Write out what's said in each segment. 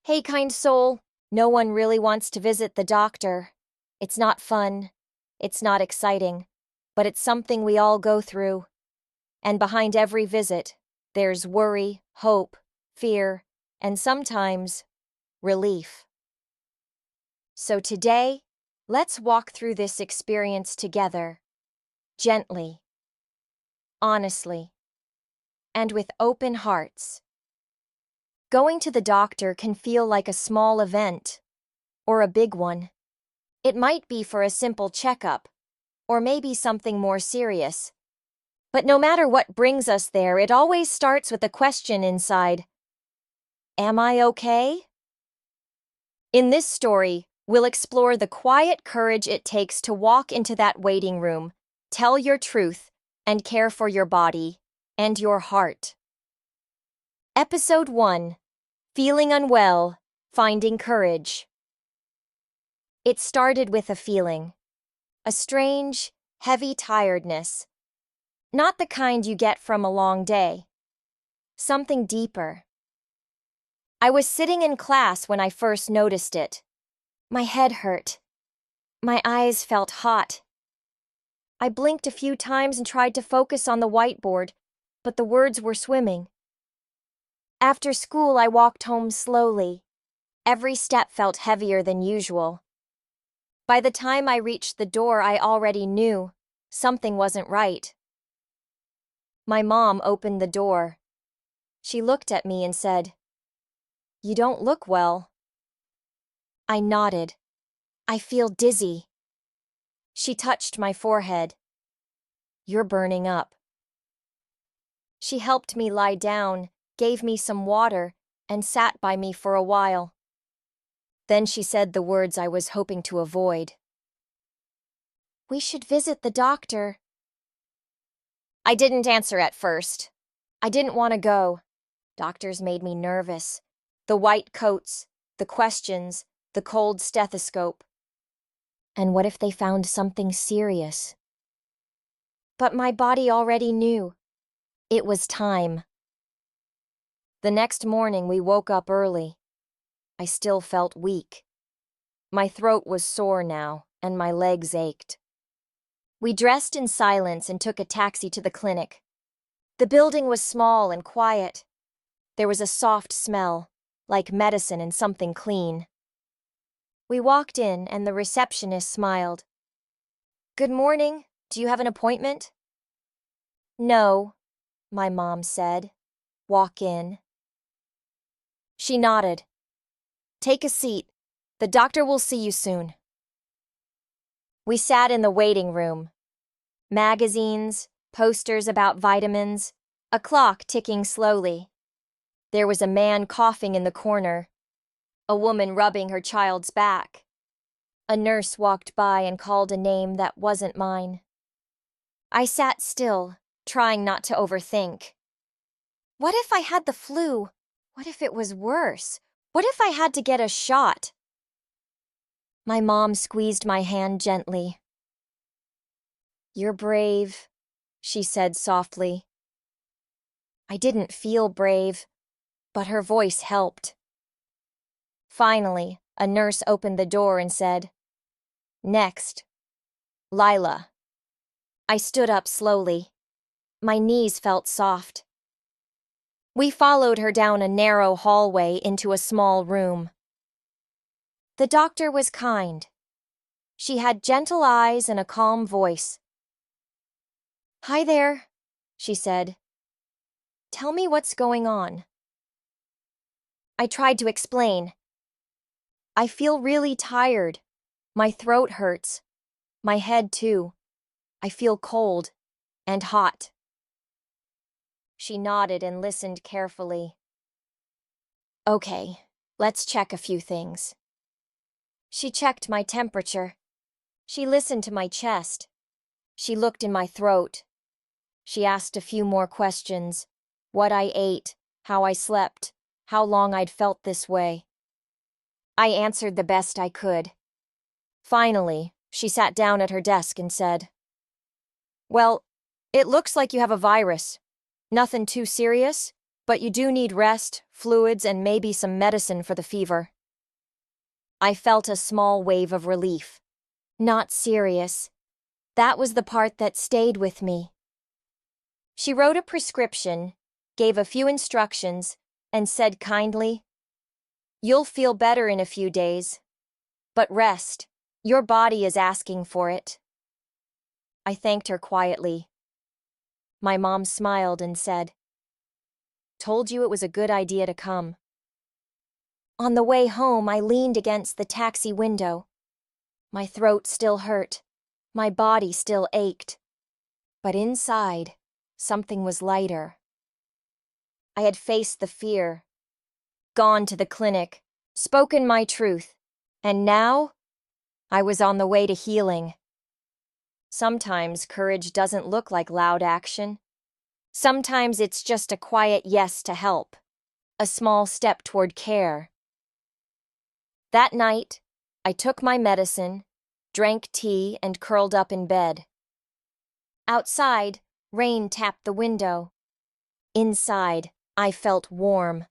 Hey, kind soul, no one really wants to visit the doctor. It's not fun. It's not exciting. But it's something we all go through. And behind every visit, there's worry, hope, fear, and sometimes relief. So today, let's walk through this experience together, gently, honestly, and with open hearts. Going to the doctor can feel like a small event, or a big one. It might be for a simple checkup, or maybe something more serious. But no matter what brings us there, it always starts with a question inside. Am I okay? In this story, we'll explore the quiet courage it takes to walk into that waiting room, tell your truth, and care for your body and your heart. Episode 1. Feeling unwell, finding courage. It started with a feeling. A strange, heavy tiredness. Not the kind you get from a long day. Something deeper. I was sitting in class when I first noticed it. My head hurt. My eyes felt hot. I blinked a few times and tried to focus on the whiteboard, but the words were swimming. After school, I walked home slowly. Every step felt heavier than usual. By the time I reached the door, I already knew something wasn't right. My mom opened the door. She looked at me and said, "You don't look well." I nodded. "I feel dizzy." She touched my forehead. "You're burning up." She helped me lie down, gave me some water, and sat by me for a while. Then she said the words I was hoping to avoid. "We should visit the doctor." I didn't answer at first. I didn't want to go. Doctors made me nervous. The white coats, the questions, the cold stethoscope. And what if they found something serious? But my body already knew. It was time. The next morning we woke up early. I still felt weak. My throat was sore now, and my legs ached. We dressed in silence and took a taxi to the clinic. The building was small and quiet. There was a soft smell, like medicine and something clean. We walked in and the receptionist smiled. "Good morning. Do you have an appointment?" "No," my mom said. "Walk in." She nodded. "Take a seat. The doctor will see you soon." We sat in the waiting room. Magazines, posters about vitamins, a clock ticking slowly. There was a man coughing in the corner, a woman rubbing her child's back. A nurse walked by and called a name that wasn't mine. I sat still, trying not to overthink. What if I had the flu? What if it was worse? What if I had to get a shot? My mom squeezed my hand gently. "You're brave," she said softly. I didn't feel brave, but her voice helped. Finally, a nurse opened the door and said, "Next, Lila." I stood up slowly. My knees felt soft. We followed her down a narrow hallway into a small room. The doctor was kind. She had gentle eyes and a calm voice. "Hi there," she said. "Tell me what's going on." I tried to explain. "I feel really tired. My throat hurts. My head too. I feel cold and hot." She nodded and listened carefully. "Okay, let's check a few things." She checked my temperature. She listened to my chest. She looked in my throat. She asked a few more questions. What I ate, how I slept, how long I'd felt this way. I answered the best I could. Finally, she sat down at her desk and said, "Well, it looks like you have a virus. Nothing too serious, But you do need rest, fluids, and maybe some medicine for the fever. I felt a small wave of relief. Not serious. That was the part that stayed with me. She wrote a prescription, gave a few instructions, and said kindly, "You'll feel better in a few days. But rest. Your body is asking for it." I thanked her quietly. My mom smiled and said, "Told you it was a good idea to come." On the way home, I leaned against the taxi window. My throat still hurt. My body still ached. But inside, something was lighter. I had faced the fear, gone to the clinic, spoken my truth, and now I was on the way to healing. Sometimes courage doesn't look like loud action. Sometimes it's just a quiet yes to help, a small step toward care. That night, I took my medicine, drank tea, and curled up in bed. Outside, rain tapped the window. Inside, I felt warm.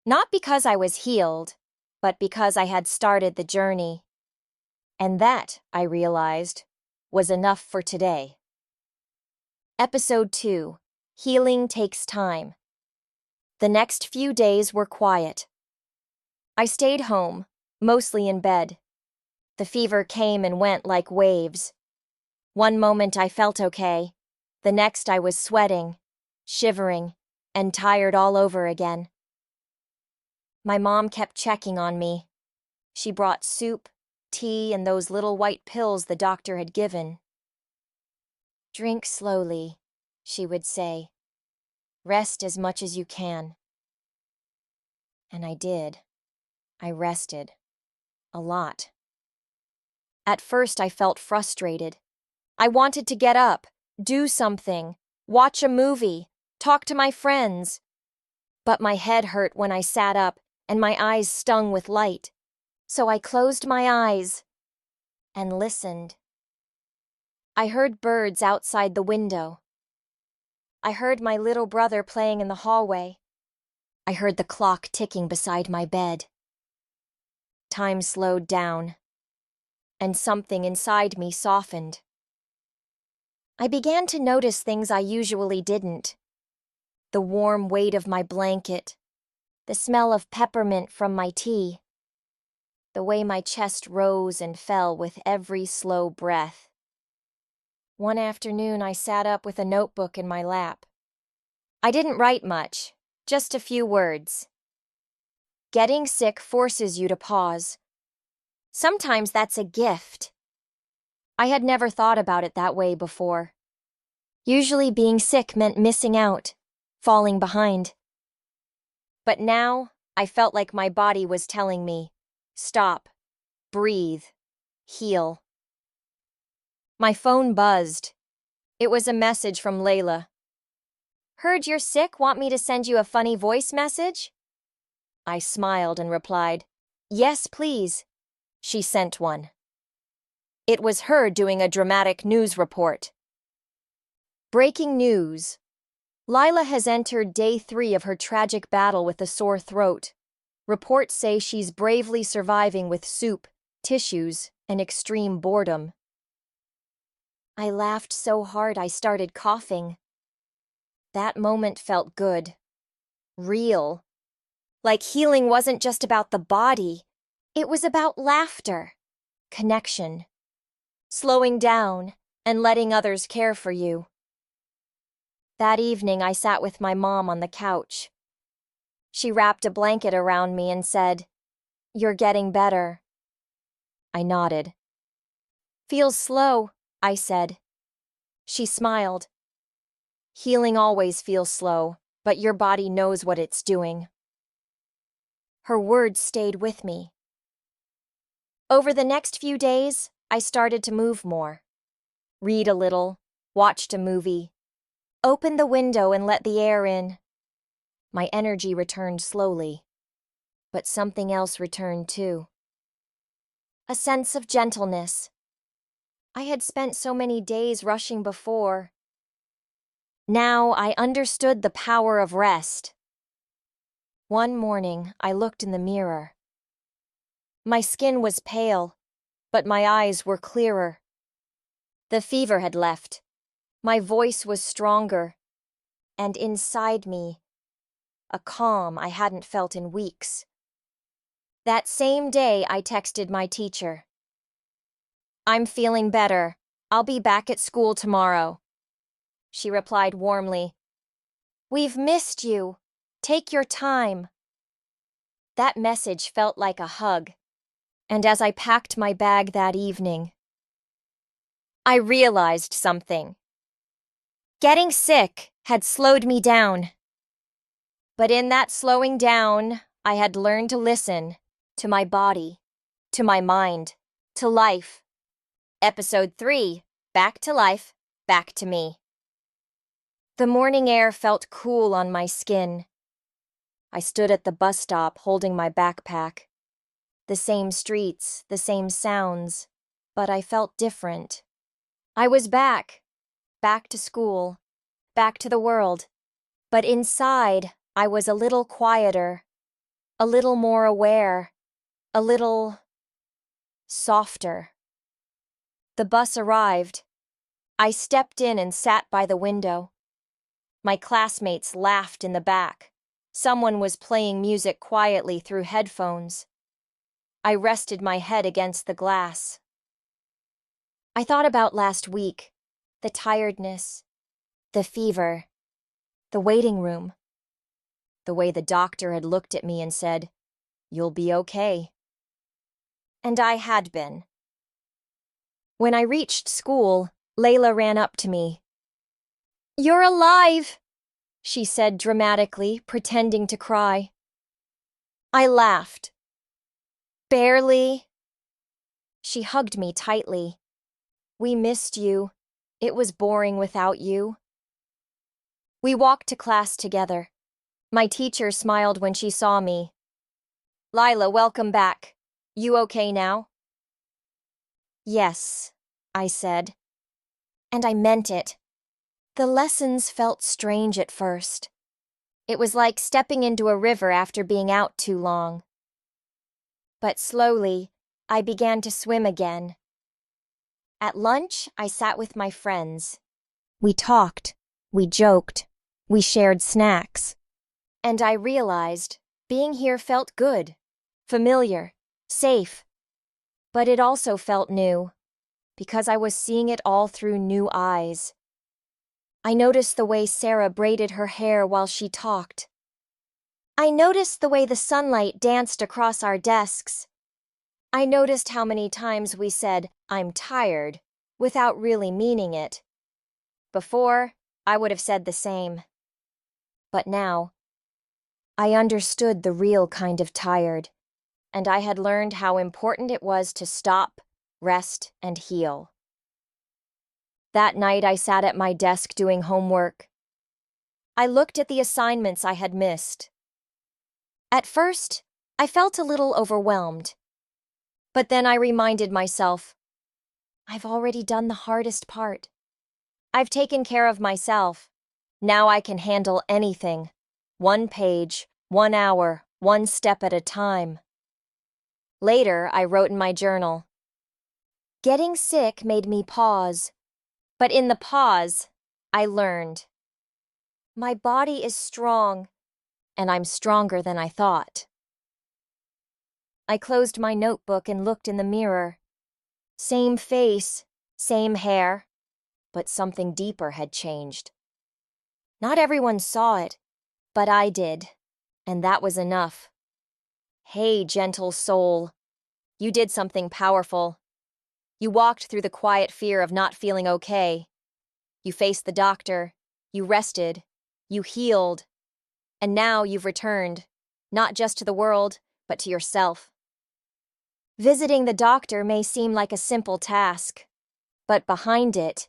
Not because I was healed, but because I had started the journey. And that, I realized, was enough for today. Episode 2. Healing Takes Time. The next few days were quiet. I stayed home, mostly in bed. The fever came and went like waves. One moment I felt okay. The next I was sweating, shivering, and tired all over again. My mom kept checking on me. She brought soup, tea, and those little white pills the doctor had given. "Drink slowly," she would say. "Rest as much as you can." And I did. I rested. A lot. At first I felt frustrated. I wanted to get up, do something, watch a movie, talk to my friends. But my head hurt when I sat up and my eyes stung with light. So I closed my eyes and listened. I heard birds outside the window. I heard my little brother playing in the hallway. I heard the clock ticking beside my bed. Time slowed down, and something inside me softened. I began to notice things I usually didn't. The warm weight of my blanket, the smell of peppermint from my tea, the way my chest rose and fell with every slow breath. One afternoon I sat up with a notebook in my lap. I didn't write much, just a few words. Getting sick forces you to pause. Sometimes that's a gift. I had never thought about it that way before. Usually being sick meant missing out, falling behind. But now I felt like my body was telling me, stop, breathe, heal. My phone buzzed. It was a message from Layla. "Heard you're sick, want me to send you a funny voice message?" I smiled and replied, "Yes, please." She sent one. It was her doing a dramatic news report. Breaking news. Lila has entered day 3 of her tragic battle with a sore throat. Reports say she's bravely surviving with soup, tissues, and extreme boredom. I laughed so hard I started coughing. That moment felt good. Real. Like healing wasn't just about the body. It was about laughter, connection, slowing down, and letting others care for you. That evening I sat with my mom on the couch. She wrapped a blanket around me and said, "You're getting better." I nodded. "Feels slow," I said. She smiled. "Healing always feels slow, but your body knows what it's doing." Her words stayed with me. Over the next few days, I started to move more. Read a little, watched a movie, opened the window and let the air in. My energy returned slowly, but something else returned too. A sense of gentleness. I had spent so many days rushing before. Now I understood the power of rest. One morning, I looked in the mirror. My skin was pale, but my eyes were clearer. The fever had left. My voice was stronger, and inside me, a calm I hadn't felt in weeks. That same day, I texted my teacher. "I'm feeling better. I'll be back at school tomorrow." She replied warmly, "We've missed you. Take your time." That message felt like a hug, and as I packed my bag that evening, I realized something. Getting sick had slowed me down. But in that slowing down, I had learned to listen to my body, to my mind, to life. Episode 3, Back to Life, Back to Me. The morning air felt cool on my skin. I stood at the bus stop holding my backpack. The same streets, the same sounds, but I felt different. I was back to school, back to the world. But inside, I was a little quieter, a little more aware, a little softer. The bus arrived. I stepped in and sat by the window. My classmates laughed in the back. Someone was playing music quietly through headphones. I rested my head against the glass. I thought about last week, the tiredness, the fever, the waiting room, the way the doctor had looked at me and said, "You'll be okay." And I had been. When I reached school, Layla ran up to me. "You're alive," she said dramatically, pretending to cry. I laughed. "Barely." She hugged me tightly. "We missed you. It was boring without you." We walked to class together. My teacher smiled when she saw me. "Lila, welcome back. You okay now?" "Yes," I said. And I meant it. The lessons felt strange at first. It was like stepping into a river after being out too long. But slowly, I began to swim again. At lunch, I sat with my friends. We talked, we joked, we shared snacks. And I realized being here felt good, familiar, safe. But it also felt new, because I was seeing it all through new eyes. I noticed the way Sarah braided her hair while she talked. I noticed the way the sunlight danced across our desks. I noticed how many times we said, "I'm tired," without really meaning it. Before, I would have said the same. But now, I understood the real kind of tired, and I had learned how important it was to stop, rest, and heal. That night, I sat at my desk doing homework. I looked at the assignments I had missed. At first, I felt a little overwhelmed. But then I reminded myself, I've already done the hardest part. I've taken care of myself. Now I can handle anything. 1 page, 1 hour, 1 step at a time. Later, I wrote in my journal. Getting sick made me pause. But in the pause, I learned. My body is strong, and I'm stronger than I thought. I closed my notebook and looked in the mirror. Same face, same hair, but something deeper had changed. Not everyone saw it, but I did, and that was enough. Hey, gentle soul, you did something powerful. You walked through the quiet fear of not feeling okay. You faced the doctor, you rested, you healed, and now you've returned, not just to the world, but to yourself. Visiting the doctor may seem like a simple task, but behind it,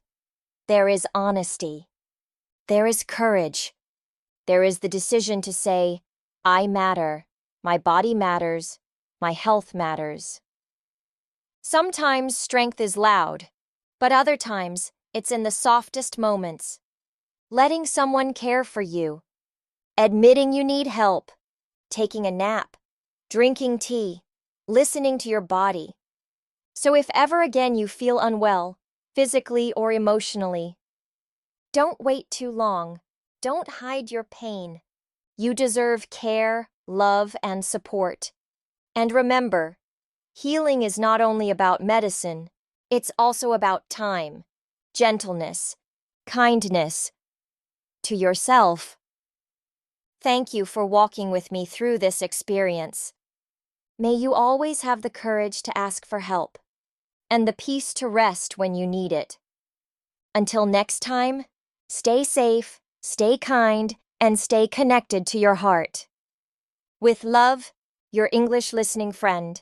there is honesty. There is courage. There is the decision to say, I matter, my body matters, my health matters. Sometimes strength is loud, but other times it's in the softest moments. letting someone care for you, admitting you need help, taking a nap, drinking tea, listening to your body. So if ever again you feel unwell, physically or emotionally, don't wait too long. Don't hide your pain. You deserve care, love, and support. And remember, healing is not only about medicine, it's also about time, gentleness, kindness to yourself. Thank you for walking with me through this experience. May you always have the courage to ask for help and the peace to rest when you need it. Until next time, stay safe, stay kind, and stay connected to your heart. With love, your English listening friend.